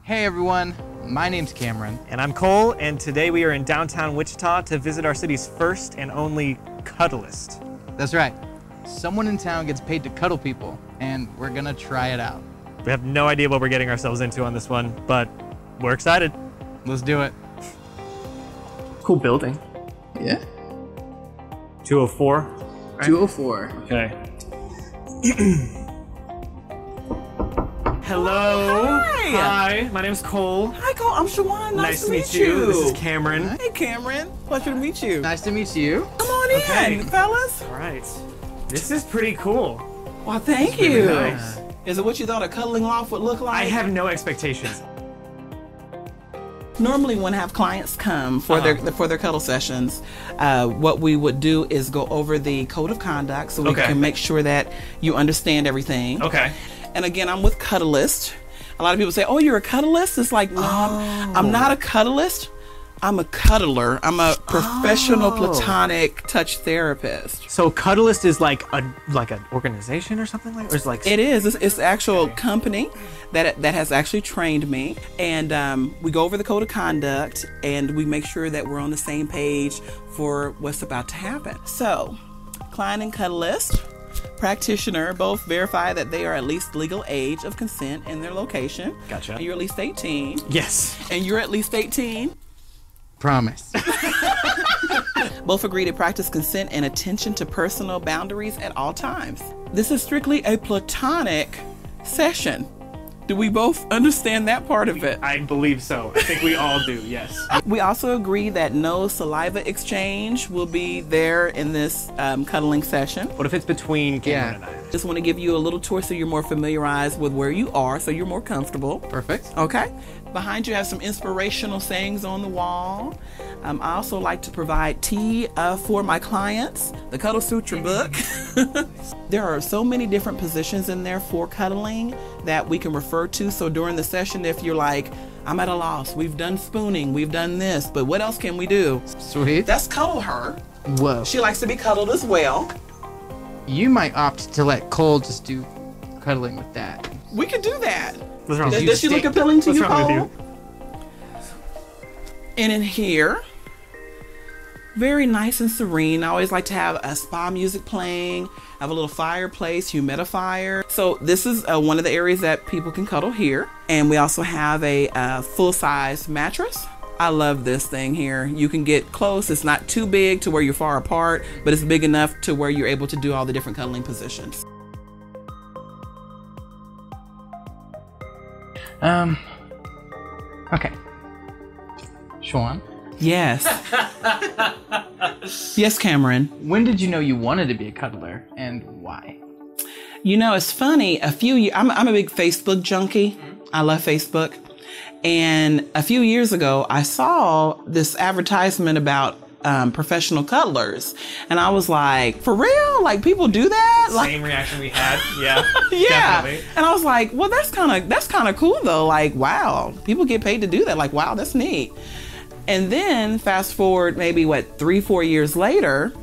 Hey everyone, my name's Cameron. And I'm Cole, and today we are in downtown Wichita to visit our city's first and only Cuddlist. That's right. Someone in town gets paid to cuddle people, and we're gonna try it out. We have no idea what we're getting ourselves into on this one, but we're excited. Let's do it. Cool building. Yeah. 204? Right? 204. Okay. Hello. Hi, my name's Cole. Hi, Cole. I'm Shawns. Nice to meet you. This is Cameron. Hey, Cameron. Pleasure to meet you. Nice to meet you. Come on in, fellas. All right. This is pretty cool. Well, thank you. Really nice. Is it what you thought a cuddling loft would look like? I have no expectations. Normally, when I have clients come for their cuddle sessions, what we would do is go over the code of conduct so we can make sure that you understand everything. Okay. And again, I'm with Cuddlist. A lot of people say, "Oh, you're a cuddlist?" It's like, no, I'm not a cuddlist. I'm a cuddler. I'm a professional platonic touch therapist. So Cuddlist is like an organization or something like, or is like it is. It's an actual company that has actually trained me, and we go over the code of conduct and we make sure that we're on the same page for what's about to happen. So, client and cuddlist practitioner both verify that they are at least legal age of consent in their location. Gotcha. And you're at least 18. Yes. And you're at least 18. Promise. Both agree to practice consent and attention to personal boundaries at all times. This is strictly a platonic session. Do we both understand that part of it? I believe so. I think we all do, yes. We also agree that no saliva exchange will be there in this cuddling session. What if it's between Cameron and I? Just want to give you a little tour so you're more familiarized with where you are, so you're more comfortable. Perfect. Okay. Behind you have some inspirational sayings on the wall. I also like to provide tea for my clients, the Cuddle Sutra book. There are so many different positions in there for cuddling that we can refer to. So during the session, if you're like, I'm at a loss, we've done spooning, we've done this, but what else can we do? Sweet. That's cuddle her. Whoa. She likes to be cuddled as well. You might opt to let Cole just do cuddling with that. We could do that. What's wrong with you? Does she look appealing to you, What's wrong Cole? with you? And in here, very nice and serene. I always like to have a spa music playing. I have a little fireplace, humidifier. So this is one of the areas that people can cuddle here. And we also have a full-size mattress. I love this thing here. You can get close. It's not too big to where you're far apart, but it's big enough to where you're able to do all the different cuddling positions. Okay. Shawn? Yes. Yes, Cameron. When did you know you wanted to be a cuddler, and why? You know, it's funny. I'm a big Facebook junkie. I love Facebook. And a few years ago, I saw this advertisement about professional cuddlers, and I was like, for real? Like, people do that? Same reaction we had. Yeah. Yeah. Definitely. And I was like, well, that's kind of cool though. Like, wow, people get paid to do that. Like, wow, that's neat. And then fast forward maybe 3-4 years later,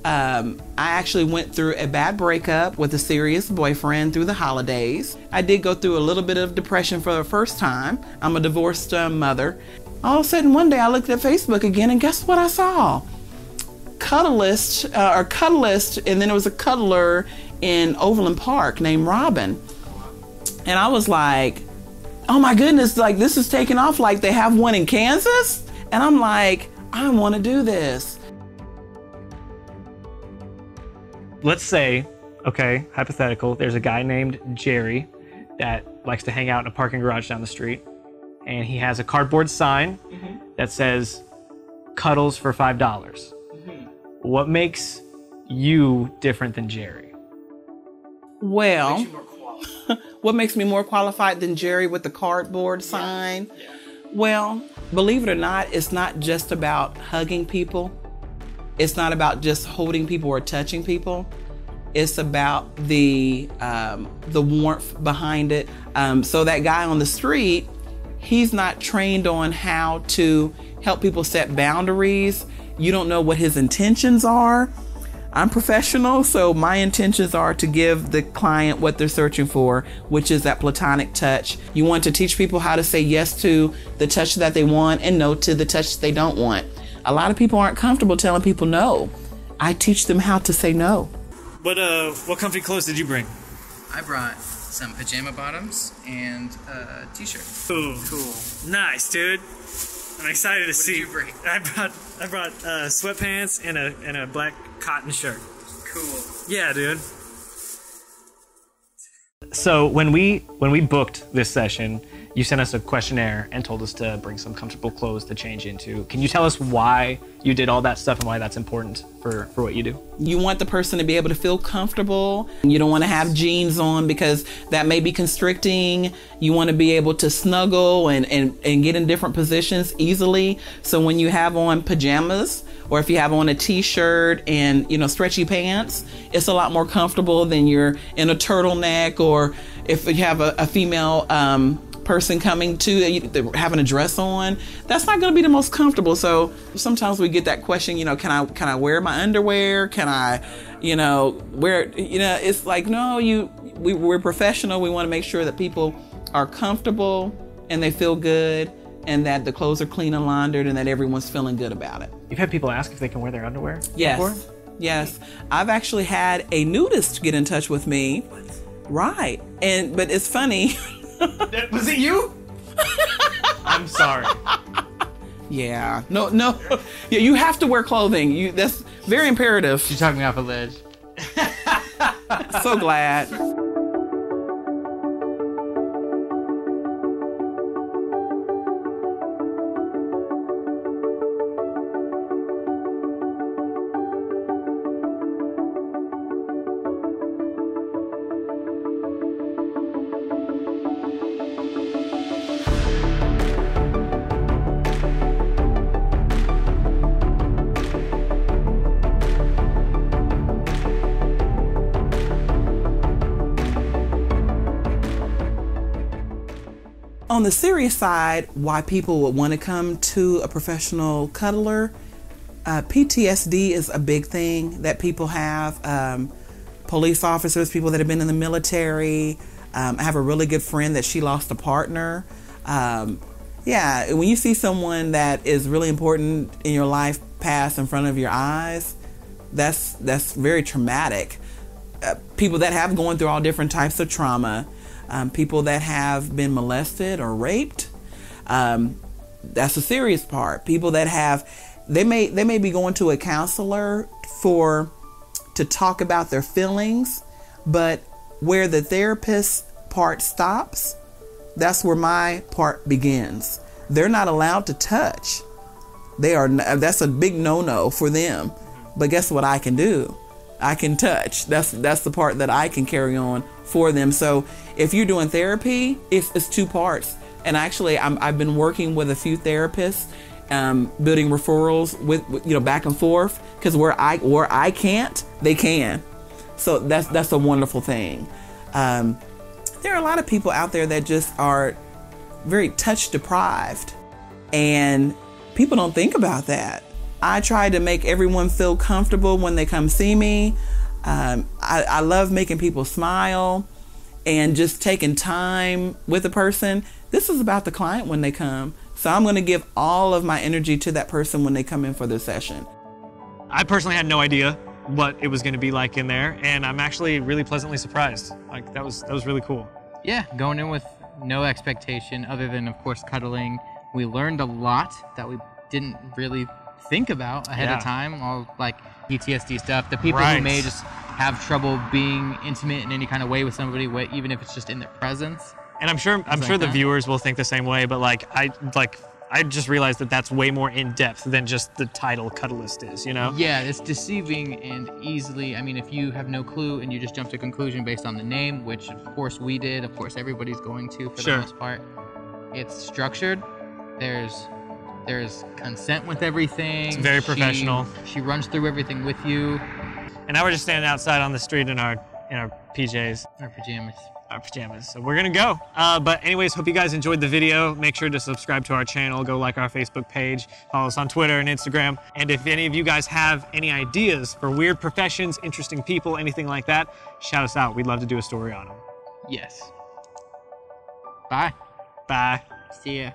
I actually went through a bad breakup with a serious boyfriend through the holidays. I did go through a little bit of depression for the first time. I'm a divorced mother. All of a sudden, one day I looked at Facebook again, and guess what I saw? Cuddlist, and then there was a cuddler in Overland Park named Robin. And I was like, oh my goodness, like this is taking off, like they have one in Kansas? And I'm like, I want to do this. Let's say, okay, hypothetical, there's a guy named Jerry that likes to hang out in a parking garage down the street, and he has a cardboard sign that says, cuddles for $5. What makes you different than Jerry? Well, what makes me more qualified than Jerry with the cardboard sign? Yeah. Well, believe it or not, it's not just about hugging people. It's not about just holding people or touching people. It's about the warmth behind it. So that guy on the street, he's not trained on how to help people set boundaries. You don't know what his intentions are. I'm professional, so my intentions are to give the client what they're searching for, which is that platonic touch. You want to teach people how to say yes to the touch that they want and no to the touch they don't want. A lot of people aren't comfortable telling people no. I teach them how to say no. What comfy clothes did you bring? I brought some pajama bottoms and a t-shirt. Ooh, cool. Nice, dude. I'm excited to see. What did you bring? I brought sweatpants and a black cotton shirt. Cool. Yeah, dude. So when we booked this session, you sent us a questionnaire and told us to bring some comfortable clothes to change into. Can you tell us why you did all that stuff and why that's important for what you do? You want the person to be able to feel comfortable. You don't want to have jeans on because that may be constricting. You want to be able to snuggle and get in different positions easily. So when you have on pajamas, or if you have on a t-shirt and, you know, stretchy pants, it's a lot more comfortable than you're in a turtleneck, or if you have a female person coming to having a dress on, that's not going to be the most comfortable. So sometimes we get that question, you know, can I wear my underwear? Can I, you know, wear, you know, it's like, no, we're professional. We want to make sure that people are comfortable and they feel good, and that the clothes are clean and laundered, and that everyone's feeling good about it. You've had people ask if they can wear their underwear Yes. before? Yes. I've actually had a nudist get in touch with me. Right. But it's funny. Was it you? I'm sorry. Yeah. No. Yeah, you have to wear clothing. That's very imperative. You talked me off a ledge. So glad. On the serious side, why people would want to come to a professional cuddler, PTSD is a big thing that people have. Police officers, people that have been in the military. I have a really good friend that she lost a partner. Yeah, when you see someone that is really important in your life pass in front of your eyes, that's very traumatic. People that have gone through all different types of trauma. People that have been molested or raped, that's the serious part. People that they may be going to a counselor to talk about their feelings, but where the therapist part stops, that's where my part begins. They're not allowed to touch. That's a big no-no for them. But guess what I can do? I can touch. That's the part that I can carry on for them. So if you're doing therapy, it's two parts. And actually, I've been working with a few therapists, building referrals with back and forth, because where I can't, they can. So that's a wonderful thing. There are a lot of people out there that just are very touch deprived, and people don't think about that. I try to make everyone feel comfortable when they come see me. I love making people smile and just taking time with a person. This is about the client when they come. So I'm going to give all of my energy to that person when they come in for their session. I personally had no idea what it was going to be like in there, and I'm actually really pleasantly surprised. Like that was really cool. Yeah, going in with no expectation other than, of course, cuddling. We learned a lot that we didn't really think about ahead of time, all like PTSD stuff. The people who may just have trouble being intimate in any kind of way with somebody, even if it's just in their presence. And I'm sure the viewers will think the same way, but I just realized that that's way more in depth than just the title Cuddlist is, you know? Yeah, it's deceiving and easily, I mean, if you have no clue and you just jump to a conclusion based on the name, which of course we did, of course everybody's going to for the most part. It's structured. There's consent with everything. It's very professional. She runs through everything with you. And now we're just standing outside on the street in our PJs. Our pajamas. our pajamas. So we're gonna go. But anyways, hope you guys enjoyed the video. Make sure to subscribe to our channel, go like our Facebook page, follow us on Twitter and Instagram. And if any of you guys have any ideas for weird professions, interesting people, anything like that, shout us out. We'd love to do a story on them. Yes. Bye. Bye. See ya.